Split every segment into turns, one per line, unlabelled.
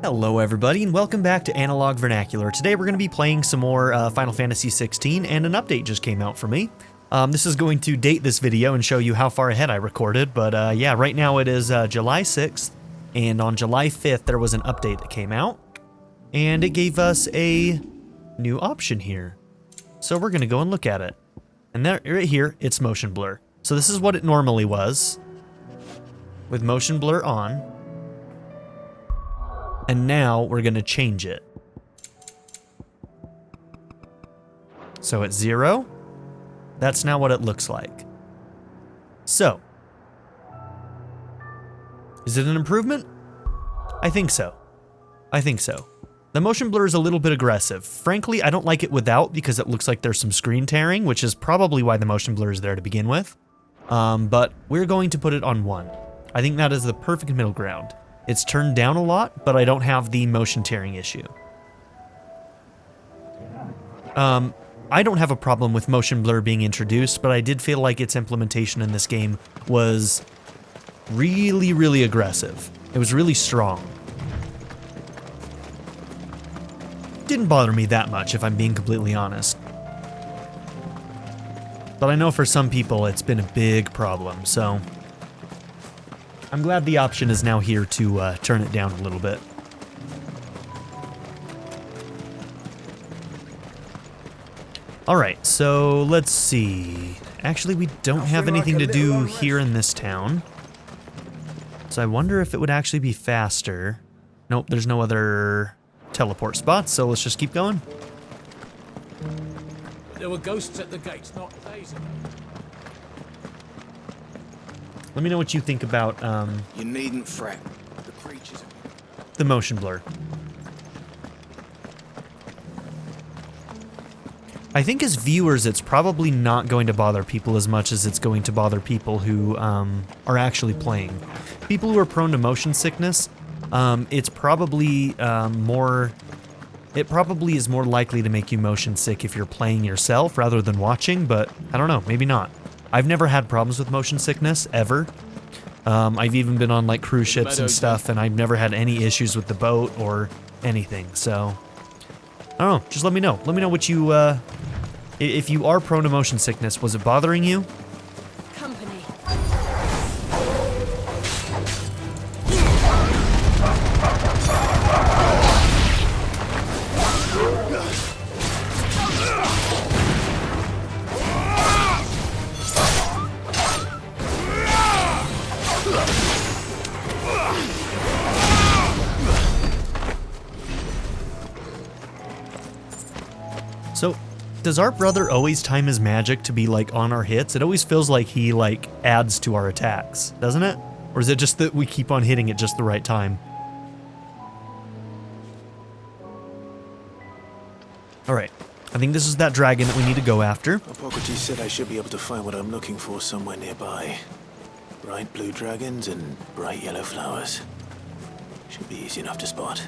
Hello everybody and welcome back to Analog Vernacular. Today we're going to be playing some more Final Fantasy XVI and an update just came out for me. This is going to date this video and show you how far ahead I recorded, but yeah, right now it is July 6th and on July 5th there was an update that came out and it gave us a new option here. So we're going to go and look at it. And there, right here, it's motion blur. So this is what it normally was with motion blur on. And now we're going to change it. So it's 0. That's now what it looks like. So, is it an improvement? I think so. I think so. The motion blur is a little bit aggressive. Frankly, I don't like it without because it looks like there's some screen tearing, which is probably why the motion blur is there to begin with. But we're going to put it on 1. I think that is the perfect middle ground. It's turned down a lot, but I don't have the motion tearing issue. I don't have a problem with motion blur being introduced, but I did feel like its implementation in this game was really, really aggressive. It was really strong. Didn't bother me that much, if I'm being completely honest. But I know for some people it's been a big problem, so I'm glad the option is now here to turn it down a little bit. Alright, so let's see. Actually, we don't have anything to do here in this town. So I wonder if it would actually be faster. Nope, there's no other teleport spots, so let's just keep going.
There were ghosts at the gates not days ago.
Let me know what you think about
You needn't fret. The creatures.
the motion blur. I think as viewers, it's probably not going to bother people as much as it's going to bother people who are actually playing. People who are prone to motion sickness, it's probably more. It probably is more likely to make you motion sick if you're playing yourself rather than watching, but I don't know, maybe not. I've never had problems with motion sickness, ever. I've even been on like cruise ships and stuff, and I've never had any issues with the boat or anything, so I don't know, just let me know. Let me know what you, if you are prone to motion sickness, was it bothering you?
Company.
So, does our brother always time his magic to be like on our hits? It always feels like he like adds to our attacks, doesn't it? Or is it just that we keep on hitting at just the right time? Alright, I think this is that dragon that we need to go after.
Hippocrates said I should be able to find what I'm looking for somewhere nearby. Bright blue dragons and bright yellow flowers. Should be easy enough to spot.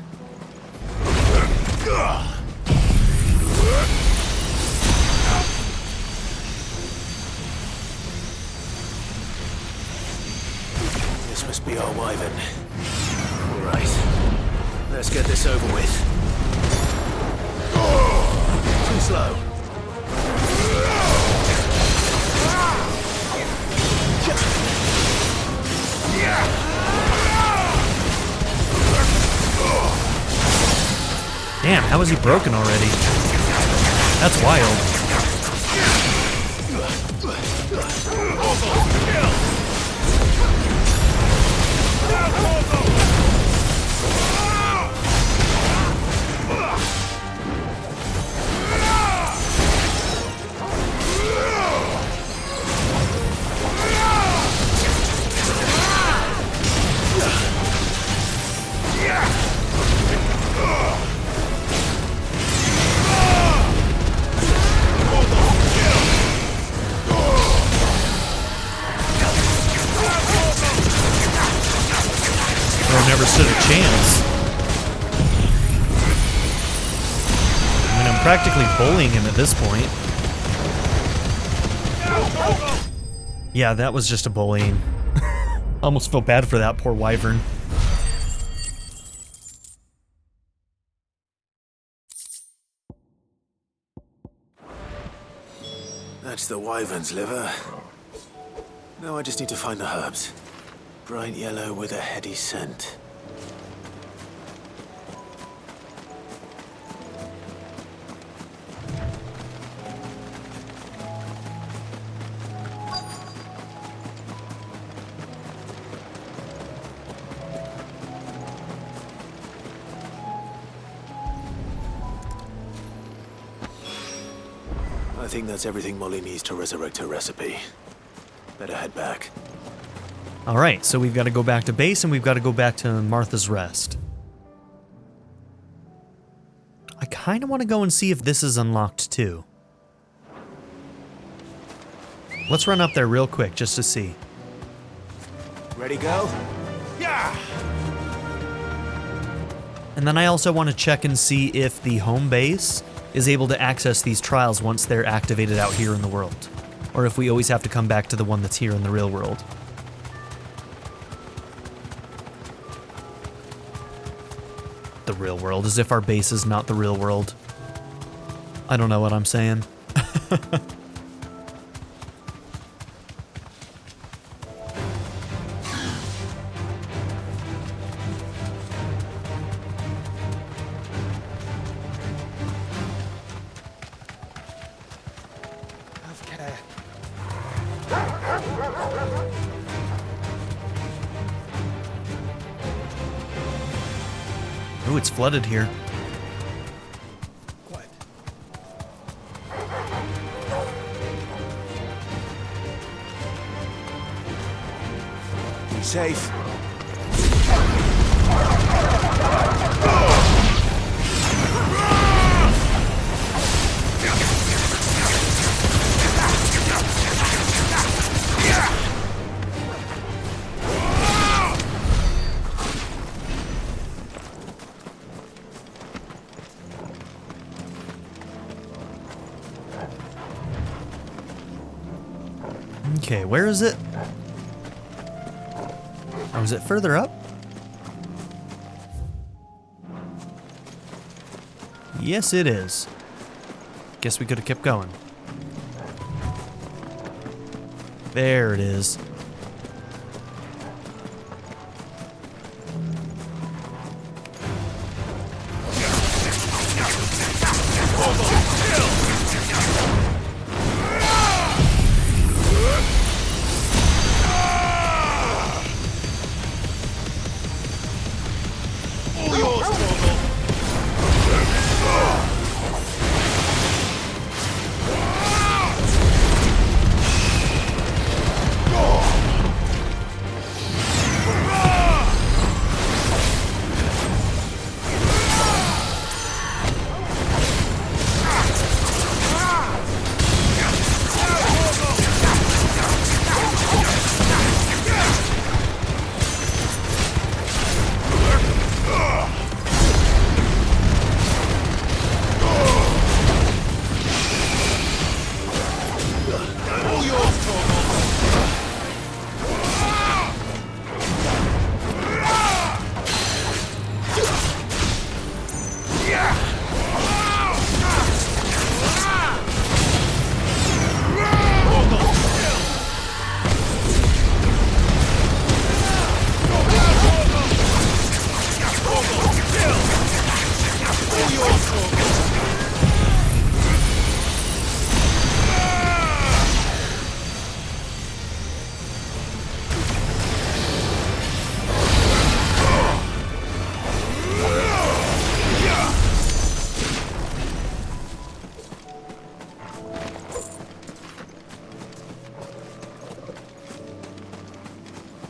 This must be our Wyvern. Alright, let's get this over with. Too slow.
Damn, how is he broken already? That's wild. Never stood a chance. I mean, I'm practically bullying him at this point. Yeah, that was just a bullying. Almost felt bad for that poor Wyvern.
That's the Wyvern's liver. Now I just need to find the herbs. Bright yellow with a heady scent. I think that's everything Molly needs to resurrect her recipe. Better head back.
All right, so we've got to go back to base and we've got to go back to Martha's Rest. I kind of want to go and see if this is unlocked too. Let's run up there real quick just to see.
Ready, go? Yeah!
And then I also want to check and see if the home base is able to access these trials once they're activated out here in the world. Or if we always have to come back to the one that's here in the real world. The real world, as if our base is not the real world. I don't know what I'm saying. Ooh, it's flooded here.
Quiet.
Be safe.
Okay, where is it? Oh, is it further up? Yes, it is. Guess we could have kept going. There it is.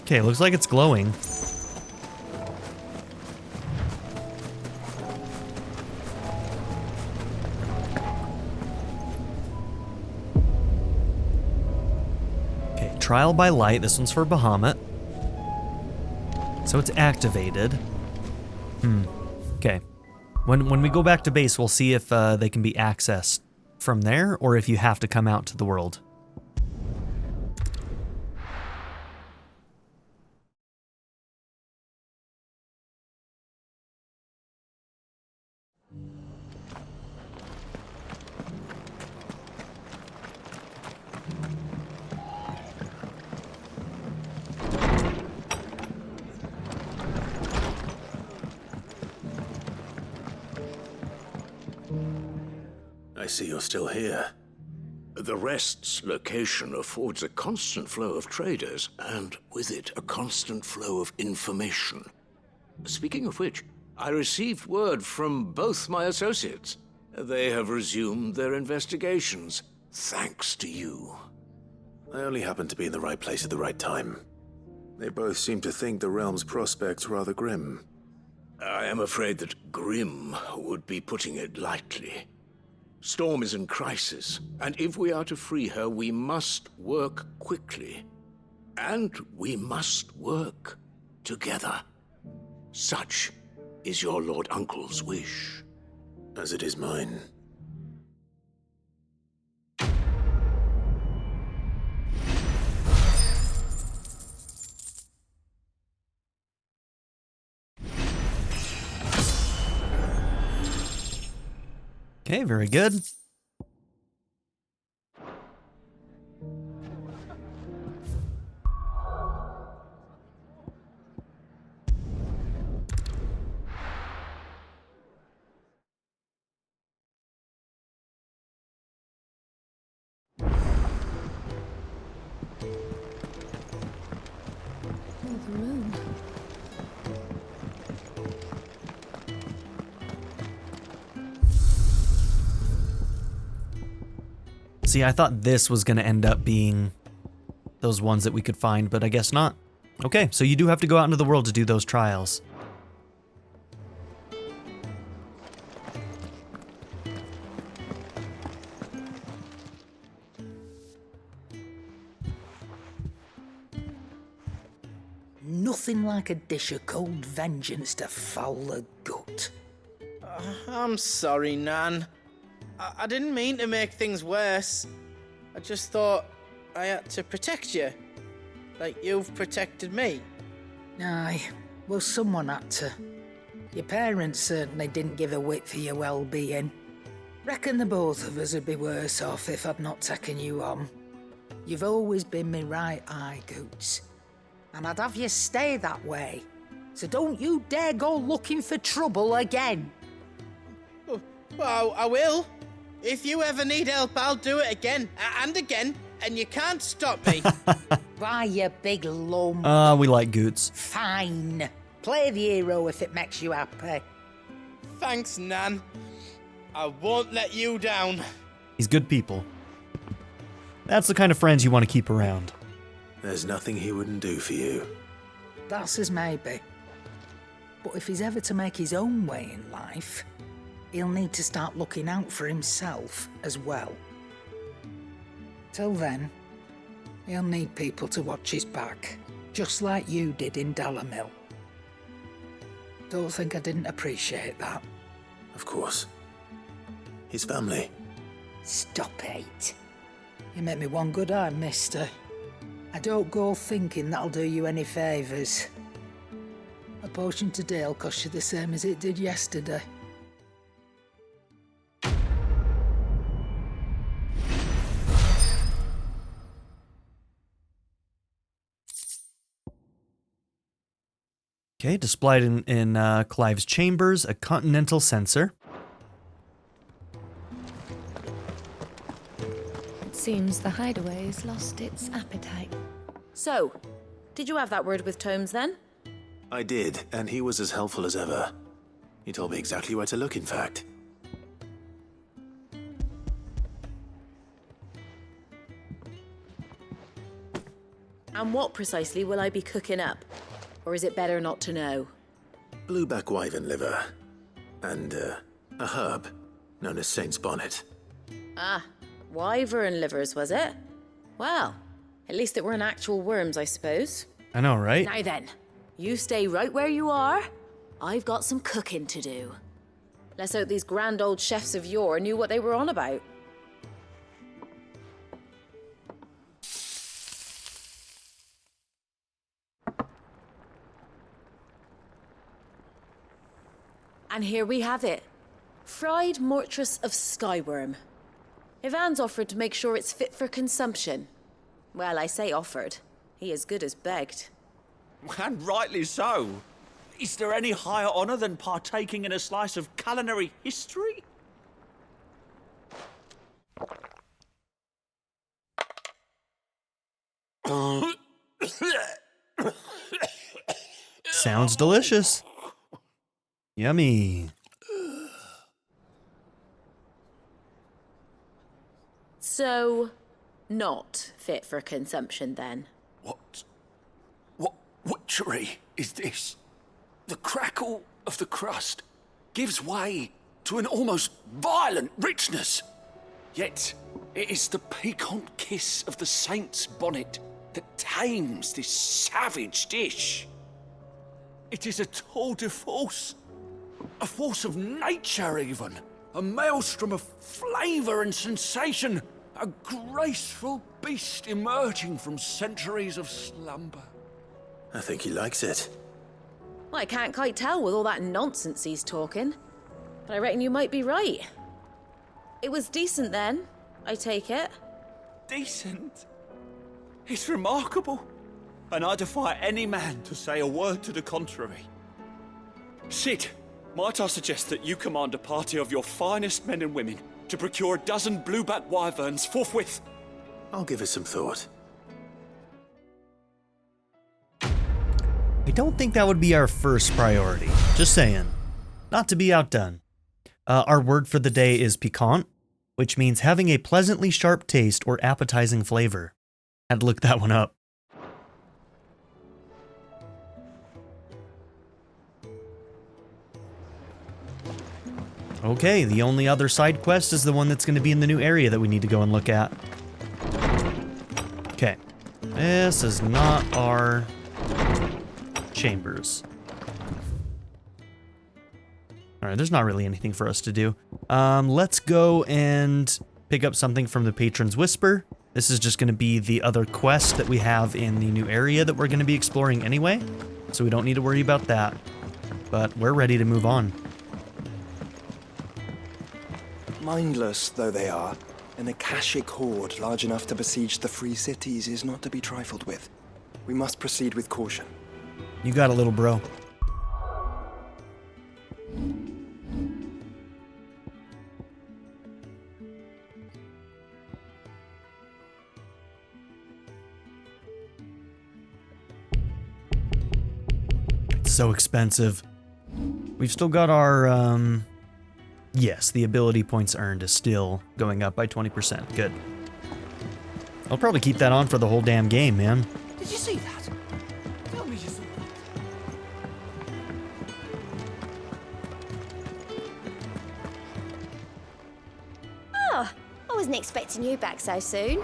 Okay, looks like it's glowing. Okay, trial by light. This one's for Bahamut. So it's activated. Okay. When we go back to base, we'll see if they can be accessed from there, or if you have to come out to the world.
I see you're still here.
The Rest's location affords a constant flow of traders, and with it, a constant flow of information. Speaking of which, I received word from both my associates. They have resumed their investigations, thanks to you.
I only happened to be in the right place at the right time. They both seem to think the realm's prospects rather grim.
I am afraid that grim would be putting it lightly. Storm is in crisis, and if we are to free her, we must work quickly. And we must work together. Such is your Lord Uncle's wish.
As it is mine.
Okay, very good.
The room.
See, I thought this was going to end up being those ones that we could find, but I guess not. Okay, so you do have to go out into the world to do those trials.
Nothing like a dish of cold vengeance to foul the gut.
I'm sorry, Nan. I didn't mean to make things worse. I just thought I had to protect you. Like you've protected me.
Aye, well, someone had to. Your parents certainly didn't give a whit for your well-being. Reckon the both of us would be worse off if I'd not taken you on. You've always been me right eye, Goots. And I'd have you stay that way. So don't you dare go looking for trouble again.
Well, I will. If you ever need help, I'll do it again and again, and you can't stop me.
Why, you big lump.
We like Goots.
Fine. Play the hero if it makes you happy.
Thanks, Nan. I won't let you down.
He's good people. That's the kind of friends you want to keep around.
There's nothing he wouldn't do for you.
That's as maybe. But if he's ever to make his own way in life, he'll need to start looking out for himself as well. Till then, he'll need people to watch his back, just like you did in Dalamil. Don't think I didn't appreciate that.
Of course. His family.
Stop it. You make me one good eye, mister. I don't go thinking that'll do you any favours. A potion today'll cost you the same as it did yesterday.
Okay, displayed in Clive's chambers, a continental censer.
It seems the hideaway's lost its appetite.
So, did you have that word with Tomes then?
I did, and he was as helpful as ever. He told me exactly where to look, in fact.
And what precisely will I be cooking up? Or is it better not to know?
Blueback wyvern liver. And, a herb known as Saint's Bonnet.
Ah, wyvern livers, was it? Well, at least it weren't actual worms, I suppose.
I know, right?
Now then, you stay right where you are. I've got some cooking to do. Let's hope these grand old chefs of yore knew what they were on about. And here we have it. Fried mortress of skyworm. Ivan's offered to make sure it's fit for consumption. Well, I say offered. He as good as begged.
And rightly so. Is there any higher honour than partaking in a slice of culinary history?
Sounds delicious. Yummy.
So, not fit for consumption then?
What witchery is this? The crackle of the crust gives way to an almost violent richness. Yet, it is the piquant kiss of the saint's bonnet that tames this savage dish. It is a tour de force, a force of nature even, a maelstrom of flavour and sensation, a graceful beast emerging from centuries of slumber.
I think he likes it.
Well, I can't quite tell with all that nonsense he's talking, but I reckon you might be right. It was decent then, I take it.
Decent? It's remarkable. And I defy any man to say a word to the contrary. Sid, might I suggest that you command a party of your finest men and women to procure a dozen blueback wyverns forthwith?
I'll give it some thought.
I don't think that would be our first priority. Just saying. Not to be outdone. Our word for the day is piquant, which means having a pleasantly sharp taste or appetizing flavor. Had to look that one up. Okay, the only other side quest is the one that's going to be in the new area that we need to go and look at. Okay. This is not our chambers. Alright, there's not really anything for us to do. Let's go and pick up something from the Patron's Whisper. This is just going to be the other quest that we have in the new area that we're going to be exploring anyway, so we don't need to worry about that. But we're ready to move on.
Mindless though they are, an Akashic horde large enough to besiege the free cities is not to be trifled with. We must proceed with caution.
You got a little bro. It's so expensive. We've still got our, yes, the ability points earned is still going up by 20%. Good. I'll probably keep that on for the whole damn game, man.
Did you see that? Tell me you saw that.
Oh, I wasn't expecting you back so soon.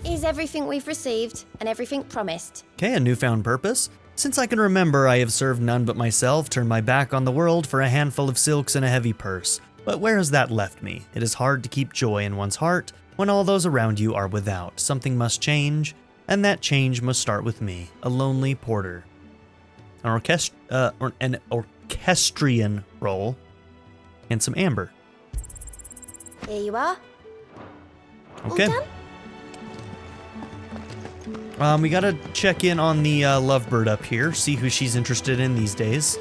Is everything we've received and everything promised?
Okay, a newfound purpose. Since I can remember, I have served none but myself, turned my back on the world for a handful of silks and a heavy purse. But where has that left me? It is hard to keep joy in one's heart when all those around you are without. Something must change, and that change must start with me, a lonely porter. An orchestrion roll, and some amber.
Here you are.
Okay.
All done?
We gotta check in on the lovebird up here, see who she's interested in these days.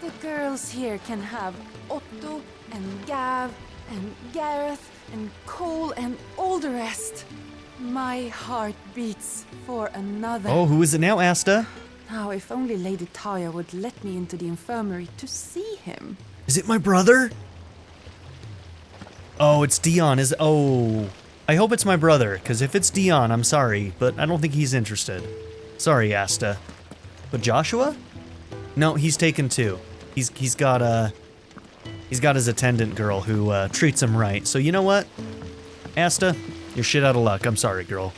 The girls here can have Otto and Gav and Gareth and Cole and all the rest. My heart beats for another.
Oh, who is it now, Asta?
Now, if only Lady Taya would let me into the infirmary to see him.
Is it my brother? Oh, it's Dion. Oh, I hope it's my brother, because if it's Dion, I'm sorry, but I don't think he's interested. Sorry, Asta. But Joshua? No, he's taken too. He's got his attendant girl who treats him right. So you know what? Asta, you're shit out of luck. I'm sorry, girl.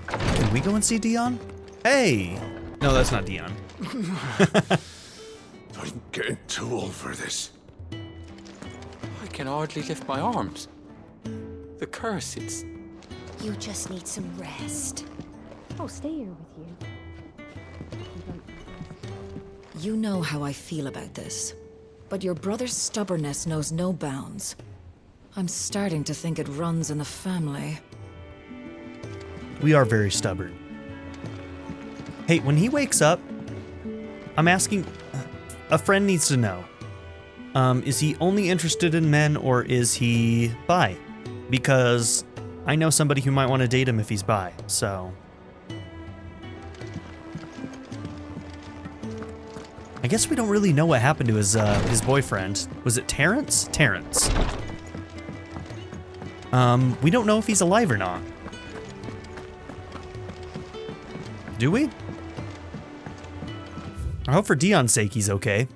Can we go and see Dion? Hey! No, that's not Dion.
I'm getting too old for this.
I can hardly lift my arms. The curse, it's...
You just need some rest.
I'll stay here with you.
You know how I feel about this, but your brother's stubbornness knows no bounds. I'm starting to think it runs in the family.
We are very stubborn. Hey, when he wakes up, I'm asking... A friend needs to know. Is he only interested in men, or is he bi? Because I know somebody who might want to date him if he's bi, so... I guess we don't really know what happened to his boyfriend. Was it Terrence? Terrence. We don't know if he's alive or not. Do we? I hope for Dion's sake he's okay.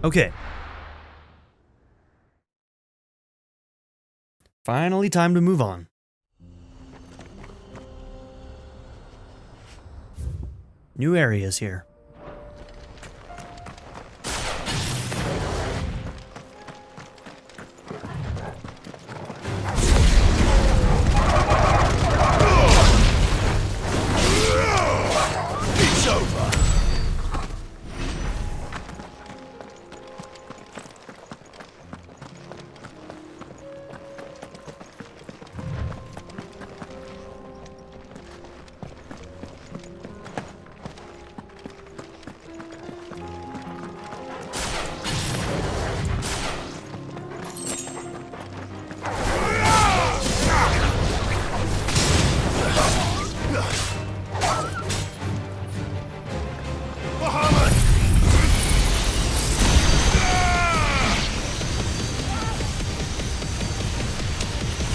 Okay. Finally time to move on. New areas here.
It's over.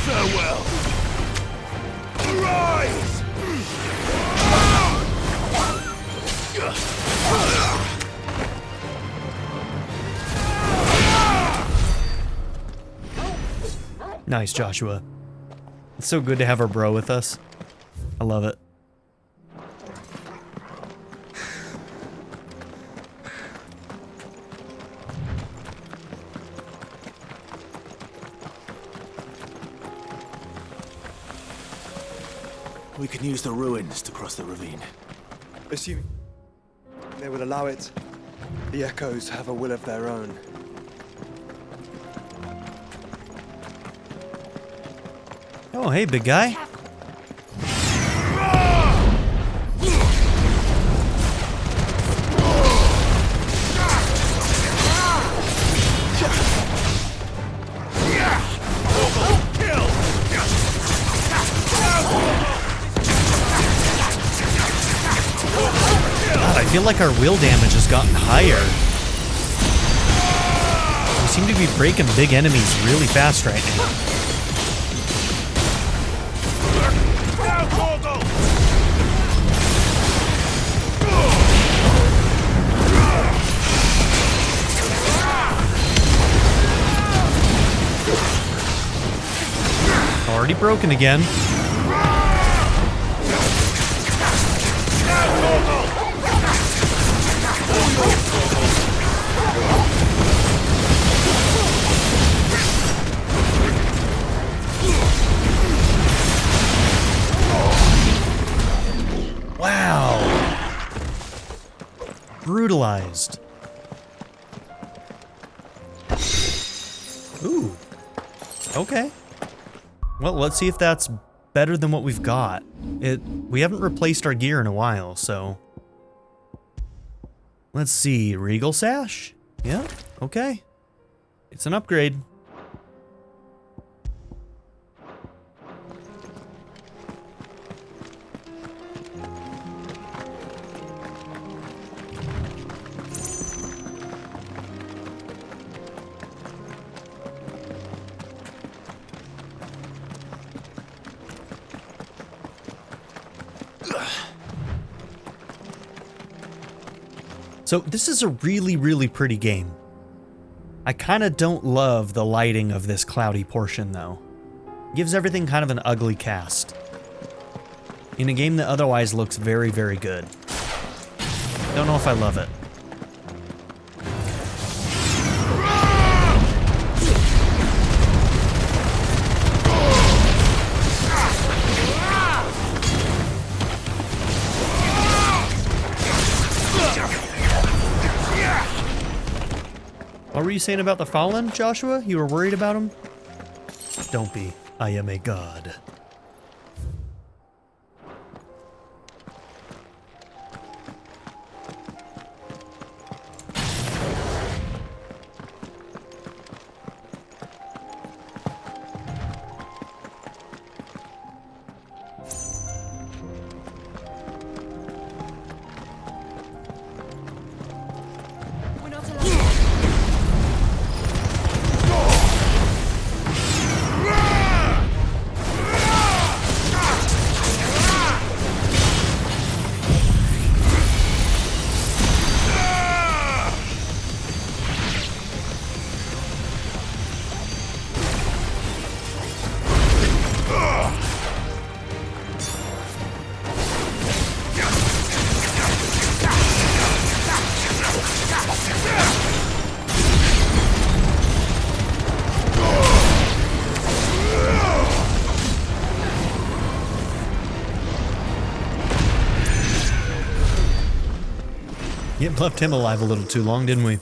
Farewell. Rise!
Nice, Joshua. It's so good to have our bro with us. I love it.
We can use the ruins to cross the ravine.
Assuming they would allow it, the echoes have a will of their own.
Oh, hey, big guy. God, I feel like our will damage has gotten higher. We seem to be breaking big enemies really fast right now. Already broken again. Wow. Brutalized. Ooh. Okay. Well, let's see if that's better than what we've got. We haven't replaced our gear in a while, so... Let's see, Regal Sash? Yeah, okay. It's an upgrade. So this is a really, really pretty game. I kind of don't love the lighting of this cloudy portion though. Gives everything kind of an ugly cast. In a game that otherwise looks very, very good. Don't know if I love it. What were you saying about the Fallen, Joshua? You were worried about him? Don't be. I am a god. Yep, left him alive a little too long, didn't we?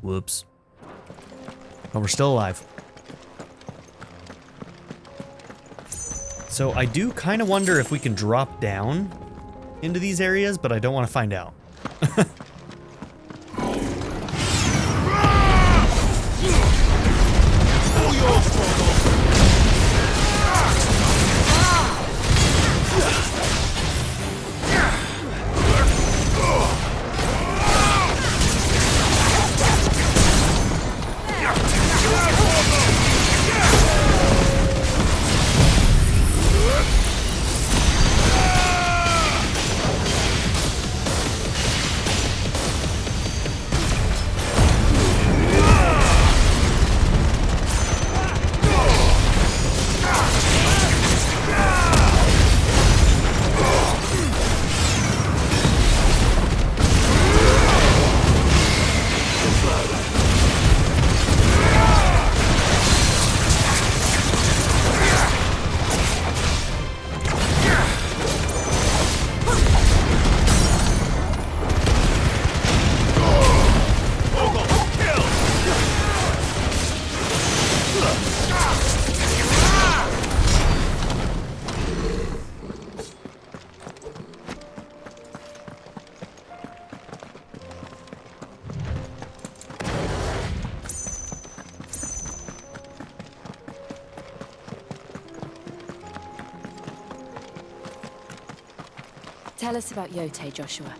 Whoops. But we're still alive. So I do kind of wonder if we can drop down into these areas, but I don't want to find out.
Tell us about Yote, Joshua.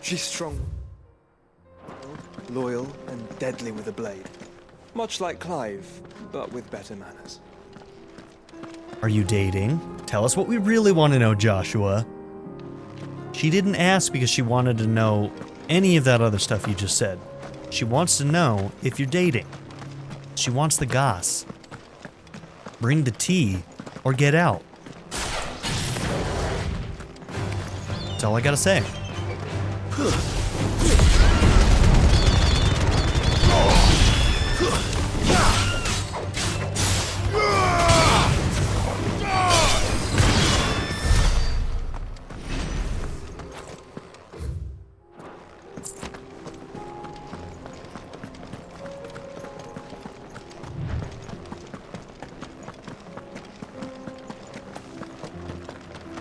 She's strong, loyal, and deadly with a blade. Much like Clive, but with better manners.
Are you dating? Tell us what we really want to know, Joshua. She didn't ask because she wanted to know any of that other stuff you just said. She wants to know if you're dating. She wants the goss. Bring the tea or get out. That's all I gotta say.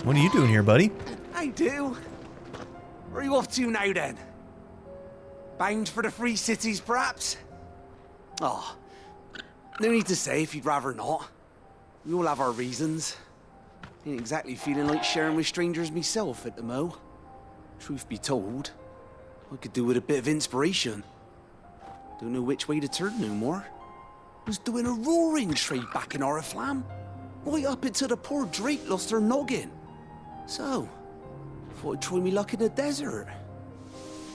What are you doing here, buddy?
I do. Where are you off to now, then? Bound for the Free Cities, perhaps? Oh, no need to say if you'd rather not. We all have our reasons. Ain't exactly feeling like sharing with strangers myself at the mo. Truth be told, I could do with a bit of inspiration. Don't know which way to turn no more. Was doing a roaring trade back in Oriflamme. Right up until the poor Drake lost her noggin. So, thought I'd try me luck in the desert.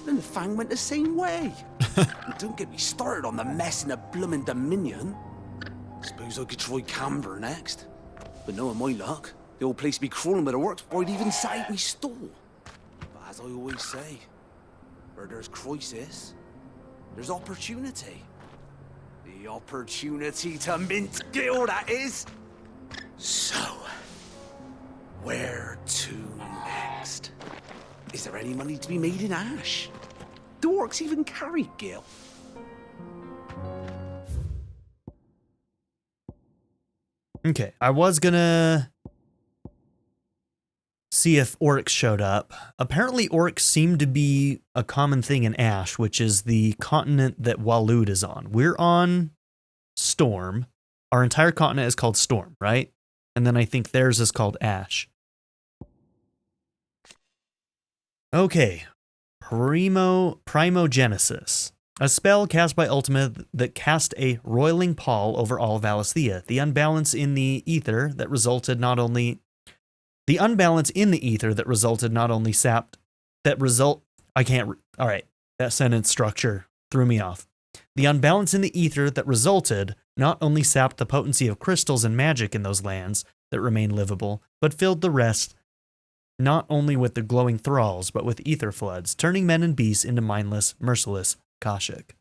Then the Fang went the same way. And don't get me started on the mess in the bloomin' Dominion. Suppose I could try Camber next. But knowing my luck, the old place be crawling with the works before I'd even sat out me stall. But as I always say, where there's crisis, there's opportunity. The opportunity to mint Gil, that is. So, where to next? Is there any money to be made in Ash? Do orcs even carry Gil?
Okay, I was gonna see if orcs showed up. Apparently orcs seem to be a common thing in Ash, which is the continent that Waloed is on. We're on Storm. Our entire continent is called Storm, right? And then I think theirs is called Ash. Okay, Primogenesis. A spell cast by Ultima that cast a roiling pall over all Valisthea. The unbalance in the ether that resulted not only sapped Alright, that sentence structure threw me off. The unbalance in the ether that resulted not only sapped the potency of crystals and magic in those lands that remain livable, but filled the rest not only with the glowing thralls, but with ether floods, turning men and beasts into mindless, merciless Kashik.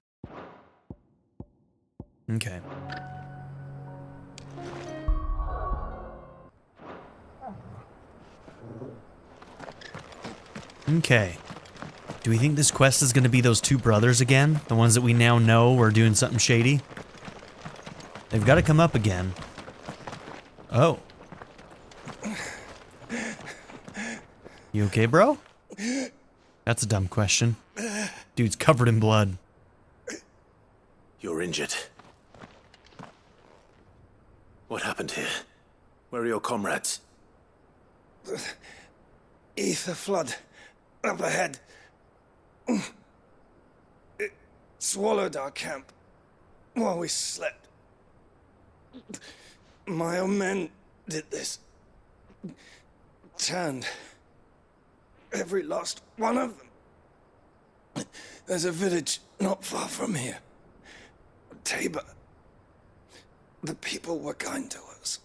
Okay. Okay. Do we think this quest is going to be those two brothers again? The ones that we now know are doing something shady? They've got to come up again. Oh. You okay, bro? That's a dumb question. Dude's covered in blood.
You're injured. What happened here? Where are your comrades?
Ether flood. Up ahead. It swallowed our camp while we slept. My own men did this. Turned every last one of them. There's a village not far from here. Tabor. The people were kind to us.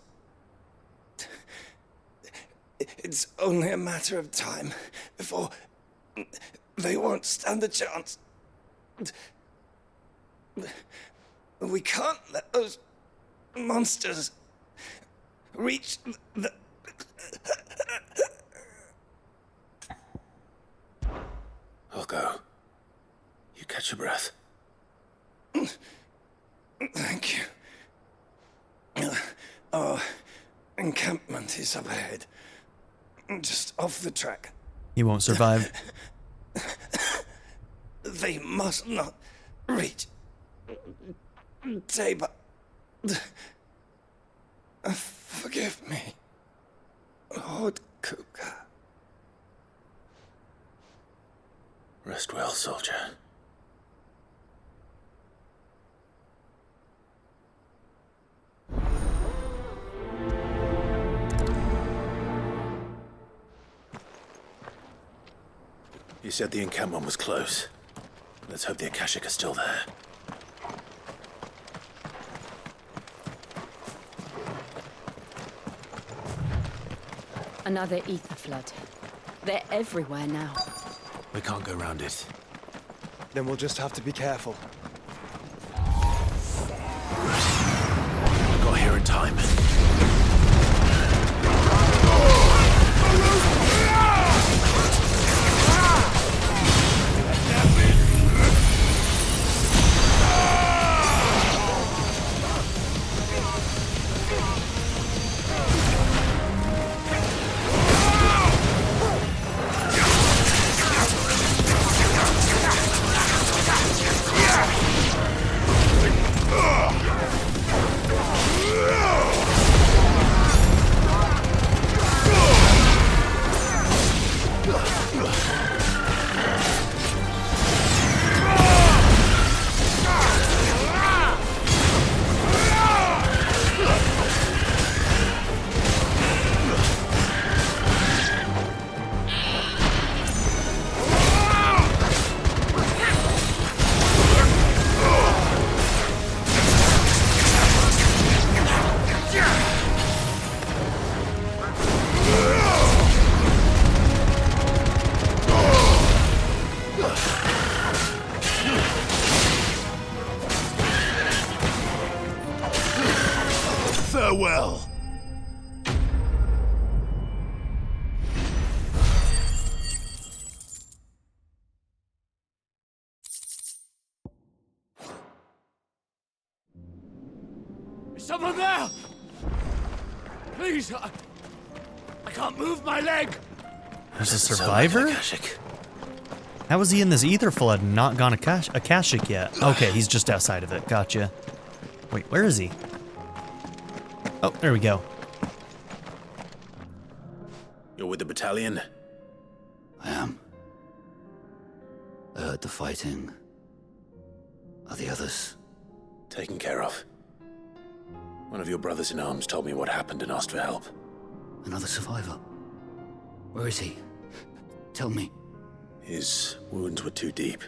It's only a matter of time before they won't stand a chance. We can't let those monsters reach the...
I'll go. You catch your breath.
Thank you. Our encampment is up ahead. Just off the track.
He won't survive.
They must not reach Tabor. Forgive me, Lord Cougar.
Rest well, soldier. You said the encampment was close. Let's hope the Akashic are still there.
Another ether flood. They're everywhere now.
We can't go round it.
Then we'll just have to be careful.
I got here in time.
Farewell.
Is someone there? Please, I can't move my leg.
There's a survivor? How was he in this ether flood and not gone Akashic yet? Okay, he's just outside of it. Gotcha. Wait, where is he? Oh, there we go.
You're with the battalion?
I am. I heard the fighting. Are the others?
Taken care of. One of your brothers in arms told me what happened and asked for help.
Another survivor? Where is he? Tell me.
His wounds were too deep.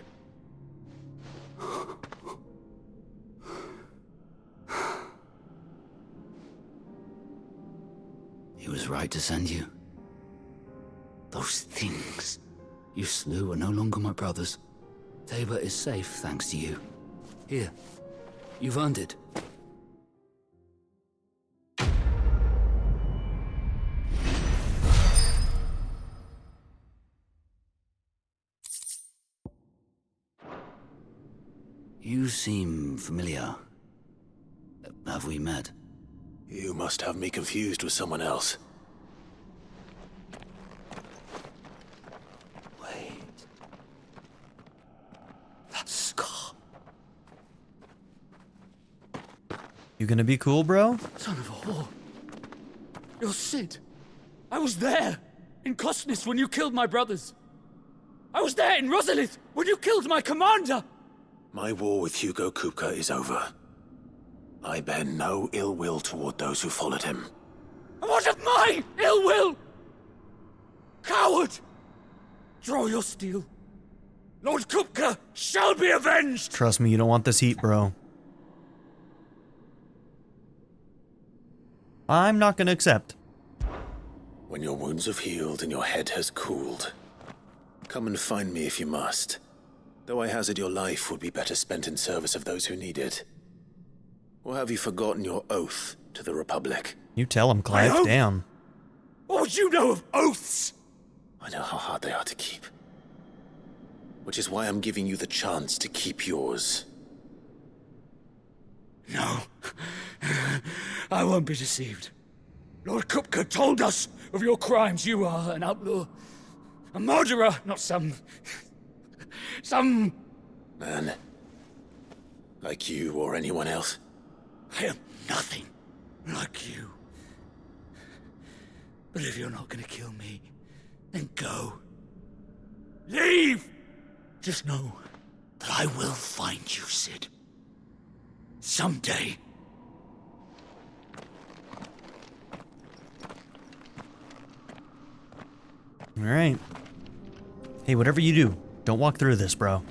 He was right to send you. Those things you slew are no longer my brothers. Tabor is safe thanks to you. Here, you've earned it. You seem familiar. Have we met?
You must have me confused with someone else.
Wait. That scar.
You gonna be cool, bro?
Son of a whore. You're Sid. I was there in Costness when you killed my brothers. I was there in Rosalith when you killed my commander.
My war with Hugo Kupka is over. I bear no ill will toward those who followed him.
What of my ill will? Coward! Draw your steel. Lord Kupka shall be avenged!
Trust me, you don't want this heat, bro. I'm not gonna accept.
When your wounds have healed and your head has cooled, come and find me if you must. Though I hazard your life would be better spent in service of those who need it. Or have you forgotten your oath to the Republic?
You tell him, Clive.
oath?
Damn.
What would you know of oaths?
I know how hard they are to keep. Which is why I'm giving you the chance to keep yours.
No. I won't be deceived. Lord Kupka told us of your crimes. You are an outlaw. A murderer, not some
Man. Like you or anyone else.
I am nothing like you. But if you're not gonna kill me, then go. Leave! Just know that I will find you, Sid. Someday.
Alright. Hey, whatever you do, don't walk through this, bro.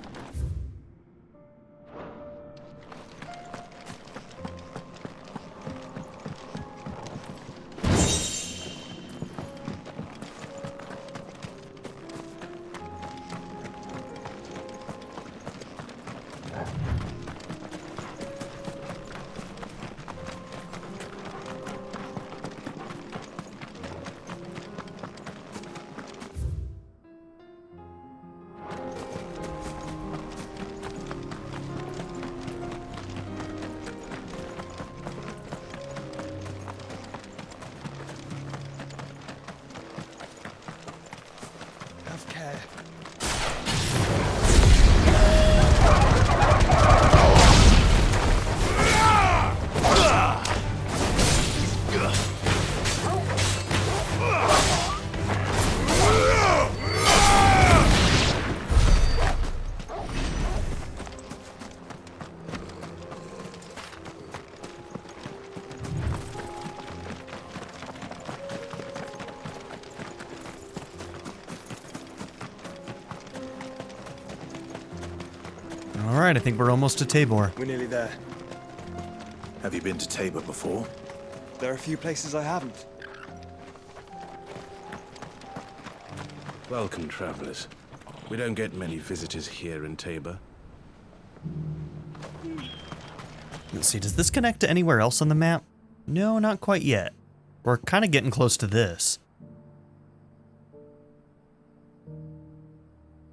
Alright, I think we're almost to Tabor.
We're nearly there.
Have you been to Tabor before?
There are a few places I haven't.
Welcome, travelers. We don't get many visitors here in Tabor.
Let's see, does this connect to anywhere else on the map? No, not quite yet. We're kind of getting close to this.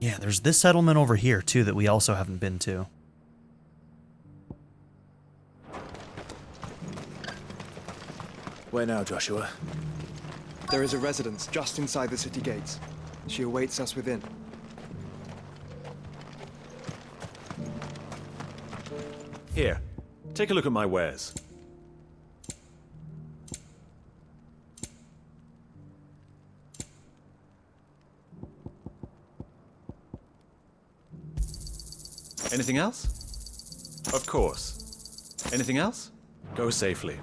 Yeah, there's this settlement over here, too, that we also haven't been to.
Where now, Joshua?
There is a residence just inside the city gates. She awaits us within.
Here, take a look at my wares. Anything else? Of course. Anything else? Go safely.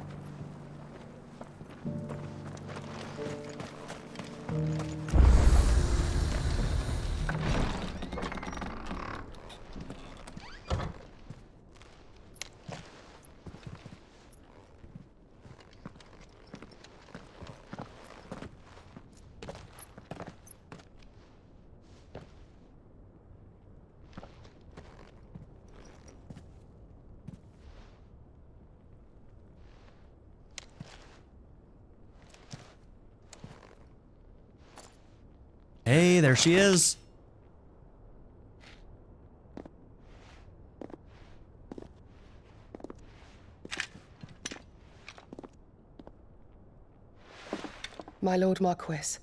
Hey, there she is.
My Lord Marquis,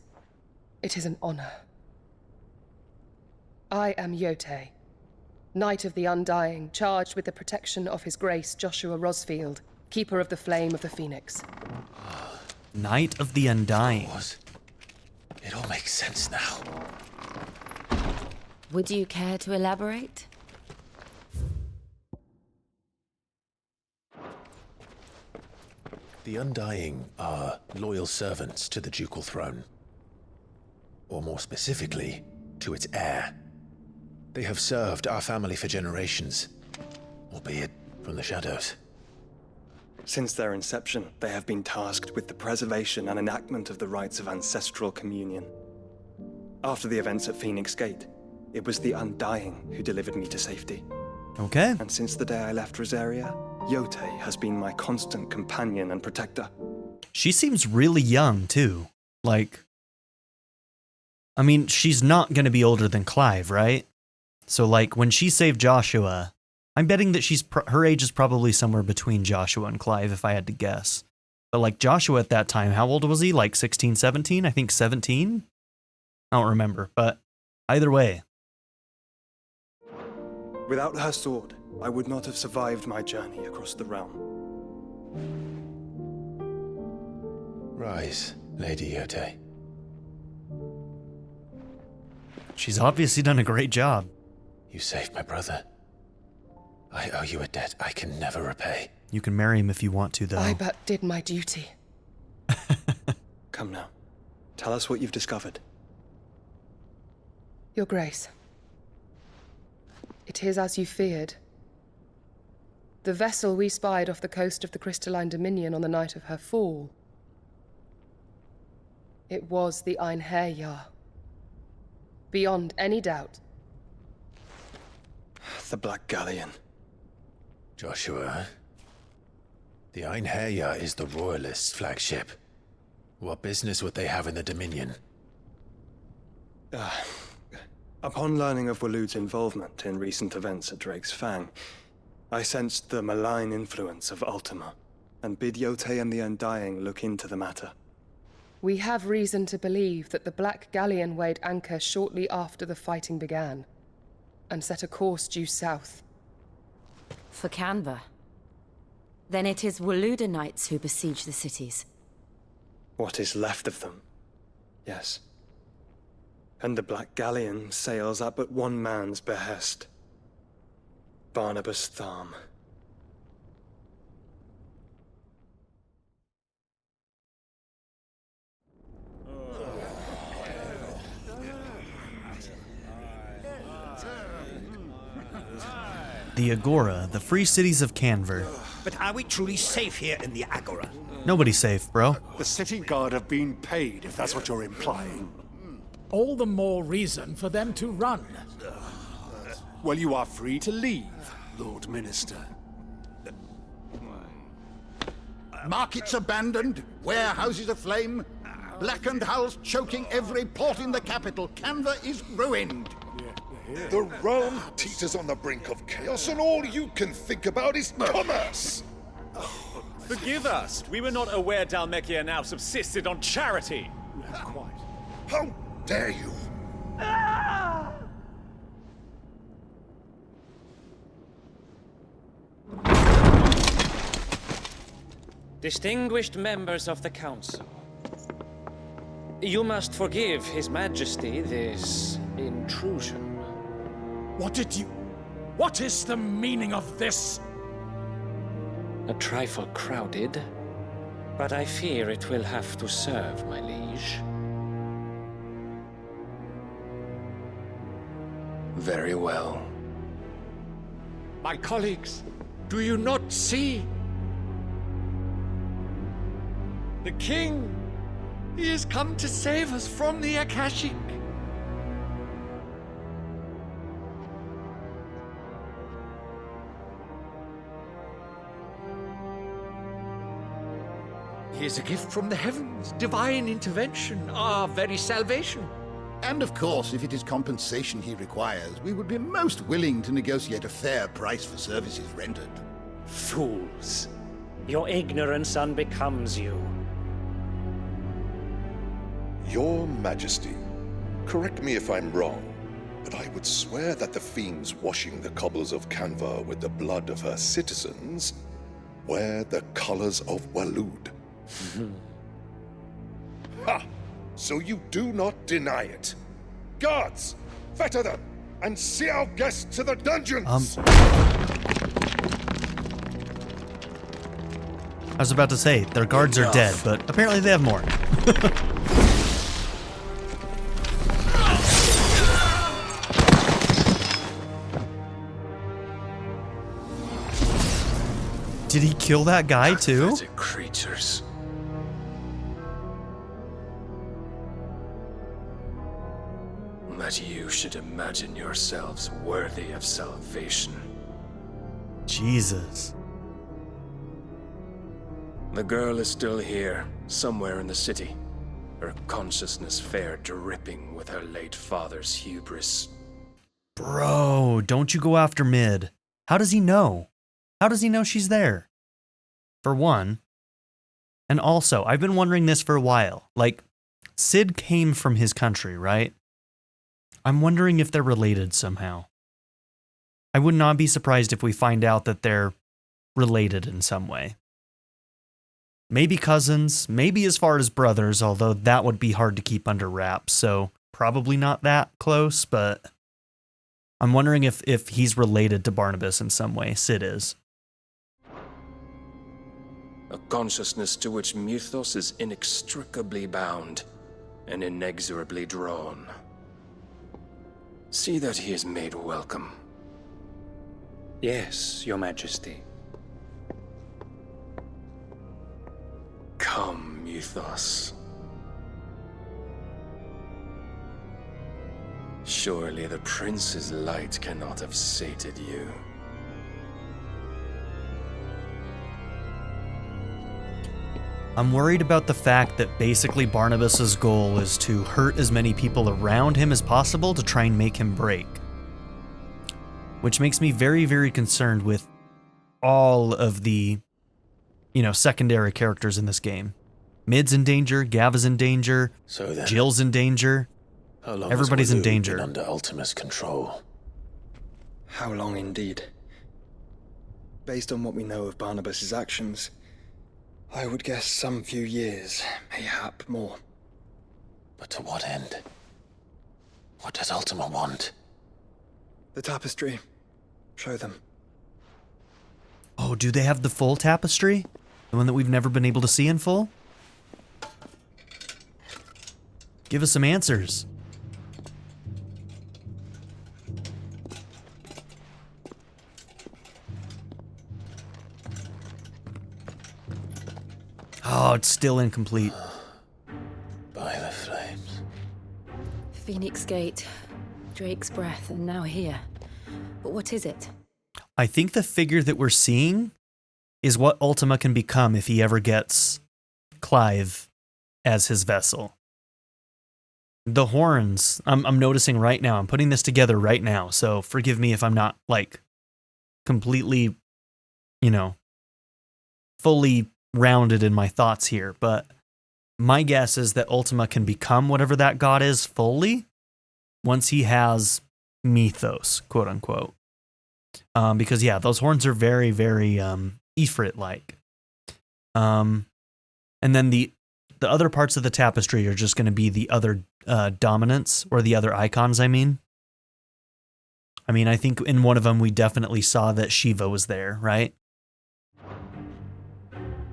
it is an honor. I am Yote, Knight of the Undying, charged with the protection of His Grace Joshua Rosfield, Keeper of the Flame of the Phoenix.
Knight of the Undying.
It all makes sense now.
Would you care to elaborate?
The Undying are loyal servants to the ducal throne. Or more specifically, to its heir. They have served our family for generations, albeit from the shadows.
Since their inception, they have been tasked with the preservation and enactment of the rites of ancestral communion. After the events at Phoenix Gate, it was the Undying who delivered me to safety.
Okay.
And since the day I left Rosaria, Yote has been my constant companion and protector.
She seems really young, too. Like, I mean, she's not going to be older than Clive, right? So, like, when she saved Joshua, I'm betting that her age is probably somewhere between Joshua and Clive, if I had to guess. But, like, Joshua at that time, how old was he? Like 16, 17? I think 17? I don't remember, but either way.
Without her sword, I would not have survived my journey across the realm.
Rise, Lady Yote.
She's obviously done a great job.
You saved my brother. I owe you a debt I can never repay.
You can marry him if you want to, though.
I but did my duty.
Come now. Tell us what you've discovered.
Your Grace. It is as you feared. The vessel we spied off the coast of the Crystalline Dominion on the night of her fall. It was the Einherjar. Beyond any doubt.
The Black Galleon.
Joshua, the Einherjar is the Royalists' flagship. What business would they have in the Dominion?
Upon learning of Waloed's involvement in recent events at Drake's Fang, I sensed the malign influence of Ultima, and bid Yote and the Undying look into the matter.
We have reason to believe that the Black Galleon weighed anchor shortly after the fighting began, and set a course due south.
For Canva. Then it is Waloed Knights who besiege the cities.
What is left of them? Yes. And the Black Galleon sails at but one man's behest. Barnabas Tharm.
The Agora, the free cities of Canver.
But are we truly safe here in the Agora?
Nobody's safe, bro.
The city guard have been paid, if that's what you're implying.
All the more reason for them to run.
Well, you are free to leave, Lord Minister.
Markets abandoned, warehouses aflame, blackened hulls choking every port in the capital. Canva is ruined.
The realm teeters on the brink of chaos, and all you can think about is commerce!
Forgive us. We were not aware Dhalmekia now subsisted on charity.
Quite.
How dare you!
Distinguished members of the Council, you must forgive His Majesty this intrusion.
What is the meaning of this?
A trifle crowded, but I fear it will have to serve, my liege.
Very well.
My colleagues, do you not see? The king! He has come to save us from the Akashic! He is a gift from the heavens, divine intervention, our very salvation.
And of course, if it is compensation he requires, we would be most willing to negotiate a fair price for services rendered.
Fools! Your ignorance unbecomes you.
Your Majesty, correct me if I'm wrong, but I would swear that the fiends washing the cobbles of Canva with the blood of her citizens wear the colors of Waloed. Ha! So you do not deny it. Guards, fetter them, and see our guests to the dungeons!
I was about to say, their guards are dead, but apparently they have more. Did he kill that guy too?
Pathetic creatures. That you should imagine yourselves worthy of salvation.
Jesus.
The girl is still here, somewhere in the city. Her consciousness fair dripping with her late father's hubris.
Bro, don't you go after Mid. How does he know? How does he know she's there? For one. And also, I've been wondering this for a while. Like, Sid came from his country, right? I'm wondering if they're related somehow. I would not be surprised if we find out that they're related in some way. Maybe cousins, maybe as far as brothers, although that would be hard to keep under wraps, so probably not that close, but I'm wondering if he's related to Barnabas in some way. Sid is.
A consciousness to which Mythos is inextricably bound and inexorably drawn. See that he is made welcome.
Yes, Your Majesty.
Come, Mythos. Surely the prince's light cannot have sated you.
I'm worried about the fact that basically Barnabas's goal is to hurt as many people around him as possible to try and make him break. Which makes me very, very concerned with all of the, secondary characters in this game. Mid's in danger, Gav is in danger,
So then,
Jill's in danger.
how long
Everybody's
has
in
Waloed
danger.
been under Ultima's control?
How long indeed? Based on what we know of Barnabas's actions, I would guess some few years, mayhap more.
But to what end? What does Ultima want?
The tapestry. Show them.
Oh, do they have the full tapestry? The one that we've never been able to see in full? Give us some answers. Oh, it's still incomplete.
By the flames.
Phoenix Gate, Drake's Breath, and now here. But what is it?
I think the figure that we're seeing is what Ultima can become if he ever gets Clive as his vessel. The horns, I'm noticing right now, I'm putting this together right now, so forgive me if I'm not, completely, fully rounded in my thoughts here, but my guess is that Ultima can become whatever that god is fully once he has Mythos, quote unquote. Because those horns are very, very Ifrit-like. And then the other parts of the tapestry are just going to be the other dominants, or the other icons, I mean, I think in one of them we definitely saw that Shiva was there, right?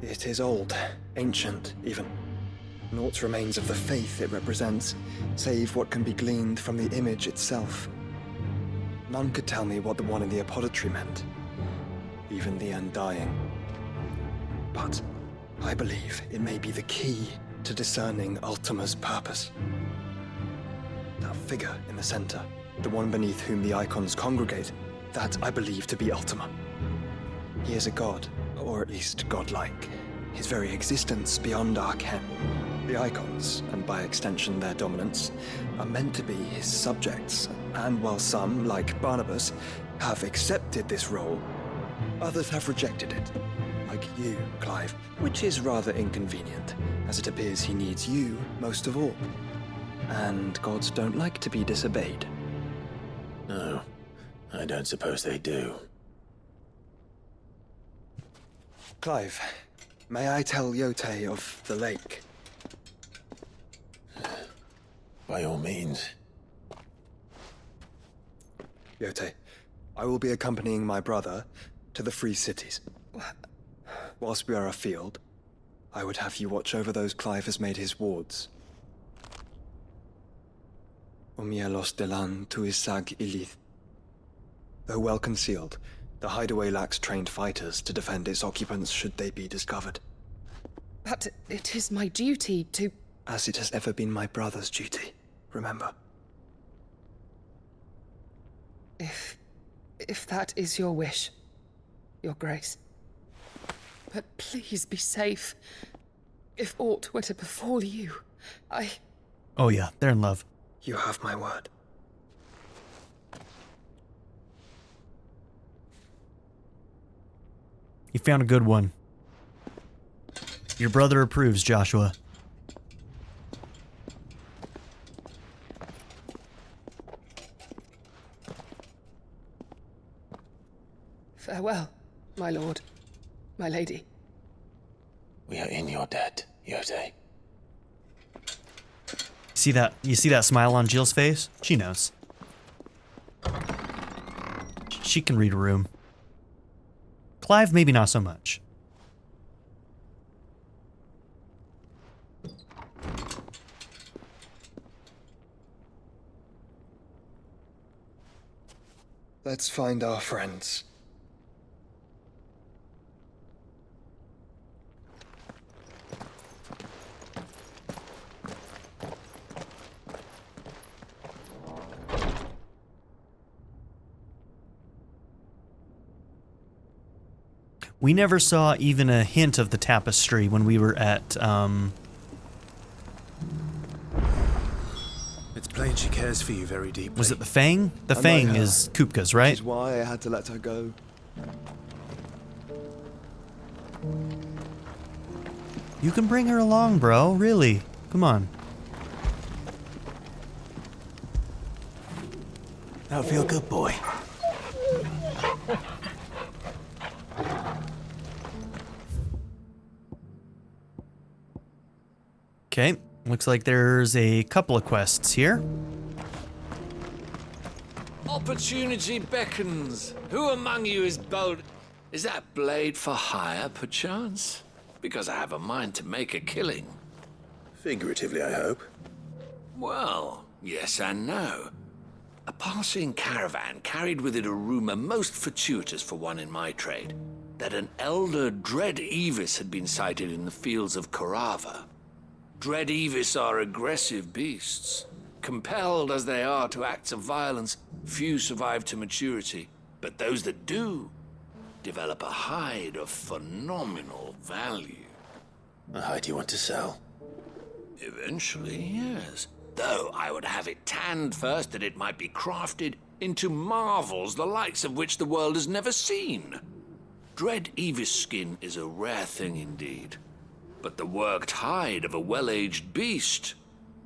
It is old, ancient even. Naught remains of the faith it represents, save what can be gleaned from the image itself. None could tell me what the one in the apothecary meant, even the Undying. But I believe it may be the key to discerning Ultima's purpose. That figure in the center, the one beneath whom the Eikons congregate, that I believe to be Ultima. He is a god, or at least godlike. His very existence beyond our ken. The Eikons, and by extension their dominants, are meant to be his subjects, and while some, like Barnabas, have accepted this role, others have rejected it. Like you, Clive, which is rather inconvenient, as it appears he needs you most of all. And gods don't like to be disobeyed.
No, I don't suppose they do.
Clive, may I tell Yote of the lake?
By all means.
Yote, I will be accompanying my brother to the Free Cities. Whilst we are afield, I would have you watch over those Clive has made his wards. Omielos delan tuisag ilith. Though well concealed, the hideaway lacks trained fighters to defend its occupants should they be discovered.
But it is my duty to...
As it has ever been my brother's duty, remember.
If that is your wish, Your Grace. But please be safe. If aught were to befall you,
Oh yeah, they're in love.
You have my word.
You found a good one. Your brother approves, Joshua.
Farewell, my lord, my lady.
We are in your debt, Yote.
You see that smile on Jill's face? She knows. She can read a room. Clive, maybe not so much.
Let's find our friends.
We never saw even a hint of the Tapestry when we were at,
It's plain she cares for you very deeply.
Was it the Fang? The Fang is Kupka's, right?
Which is why I had to let her go.
You can bring her along, bro. Really. Come on.
That'll feel good, boy.
Okay. Looks like there's a couple of quests here.
Opportunity beckons. Who among you is bold? Is that blade for hire, perchance? Because I have a mind to make a killing.
Figuratively, I hope.
Well, yes and no. A passing caravan carried with it a rumor most fortuitous for one in my trade, that an elder Dread Evis had been sighted in the fields of Corava. Dread Evis are aggressive beasts. Compelled as they are to acts of violence, few survive to maturity, but those that do develop a hide of phenomenal value.
A hide you want to sell?
Eventually, yes. Though I would have it tanned first that it might be crafted into marvels the likes of which the world has never seen. Dread Evis skin is a rare thing indeed. But the worked hide of a well-aged beast,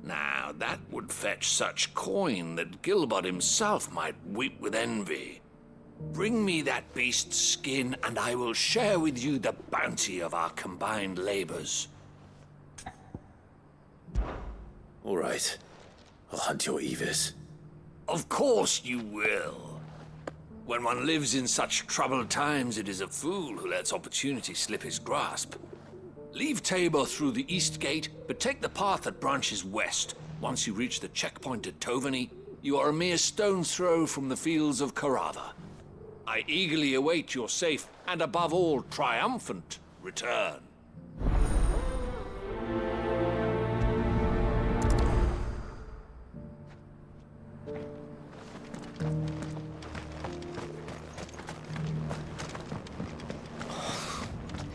now that would fetch such coin that Gilbert himself might weep with envy. Bring me that beast's skin, and I will share with you the bounty of our combined labors.
All right. I'll hunt your Evis.
Of course you will. When one lives in such troubled times, it is a fool who lets opportunity slip his grasp. Leave Tabor through the east gate, but take the path that branches west. Once you reach the checkpoint at Tovany, you are a mere stone's throw from the fields of Corava. I eagerly await your safe, and above all, triumphant return.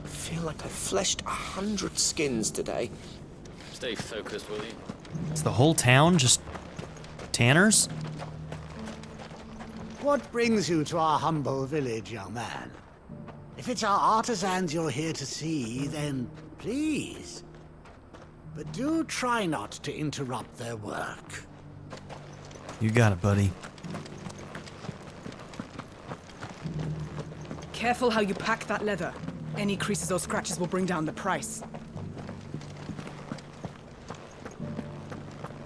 I feel like I fleshed 100 skins today.
Stay focused, will you?
Is the whole town just tanners?
What brings you to our humble village, young man? If it's our artisans you're here to see, then please. but do try not to interrupt their work.
You got it, buddy.
Careful how you pack that leather. Any creases or scratches will bring down the price.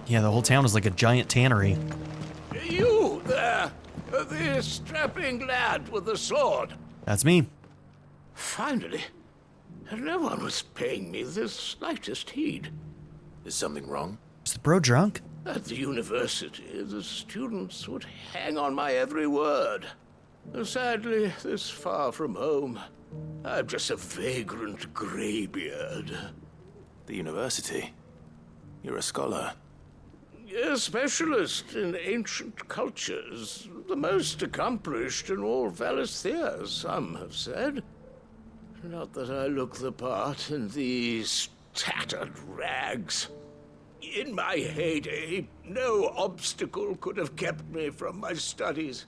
Yeah, the whole town is like a giant tannery.
You there! The strapping lad with the sword.
That's me.
Finally. No one was paying me the slightest heed.
Is something wrong?
Is the bro drunk?
At the university, the students would hang on my every word. Sadly, this far from home, I'm just a vagrant greybeard.
The university? You're a scholar.
A specialist in ancient cultures. The most accomplished in all Valisthea, some have said. Not that I look the part in these tattered rags. In my heyday, no obstacle could have kept me from my studies.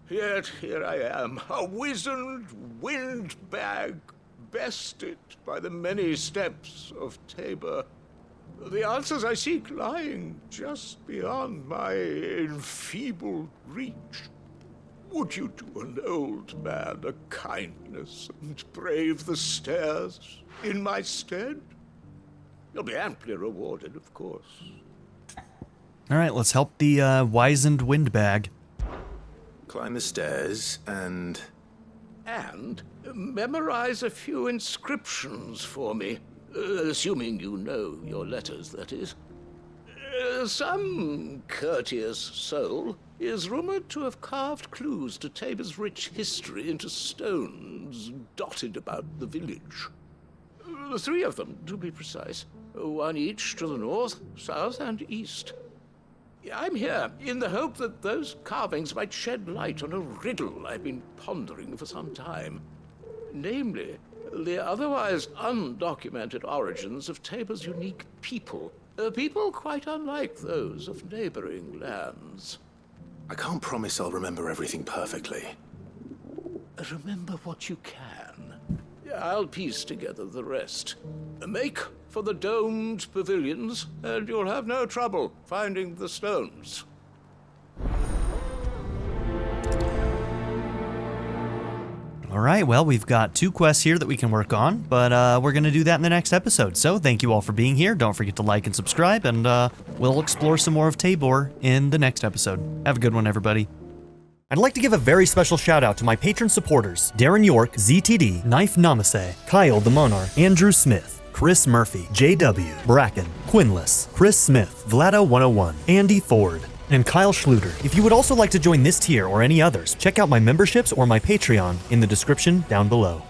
Yet here I am, a wizened windbag, bested by the many steps of Tabor. The answers I seek lying just beyond my enfeebled reach. Would you do an old man a kindness and brave the stairs in my stead? You'll be amply rewarded, of course.
All right, let's help the wizened windbag.
Climb the stairs and...
And memorize a few inscriptions for me. Assuming you know your letters, that is. Some courteous soul is rumored to have carved clues to Tabor's rich history into stones dotted about the village. 3 of them, to be precise. 1 each to the north, south, and east. I'm here in the hope that those carvings might shed light on a riddle I've been pondering for some time. Namely, the otherwise undocumented origins of Tabor's unique people. People quite unlike those of neighboring lands.
I can't promise I'll remember everything perfectly.
Remember what you can. I'll piece together the rest. Make for the domed pavilions, and you'll have no trouble finding the stones.
All right, well, we've got 2 quests here that we can work on, but we're going to do that in the next episode. So thank you all for being here. Don't forget to like and subscribe, and we'll explore some more of Tabor in the next episode. Have a good one, everybody. I'd like to give a very special shout out to my patron supporters, Darren York, ZTD, Knife Namaste, Kyle the Monarch, Andrew Smith, Chris Murphy, JW, Bracken, Quinless, Chris Smith, Vlado101, Andy Ford, and Kyle Schluter. If you would also like to join this tier or any others, check out my memberships or my Patreon in the description down below.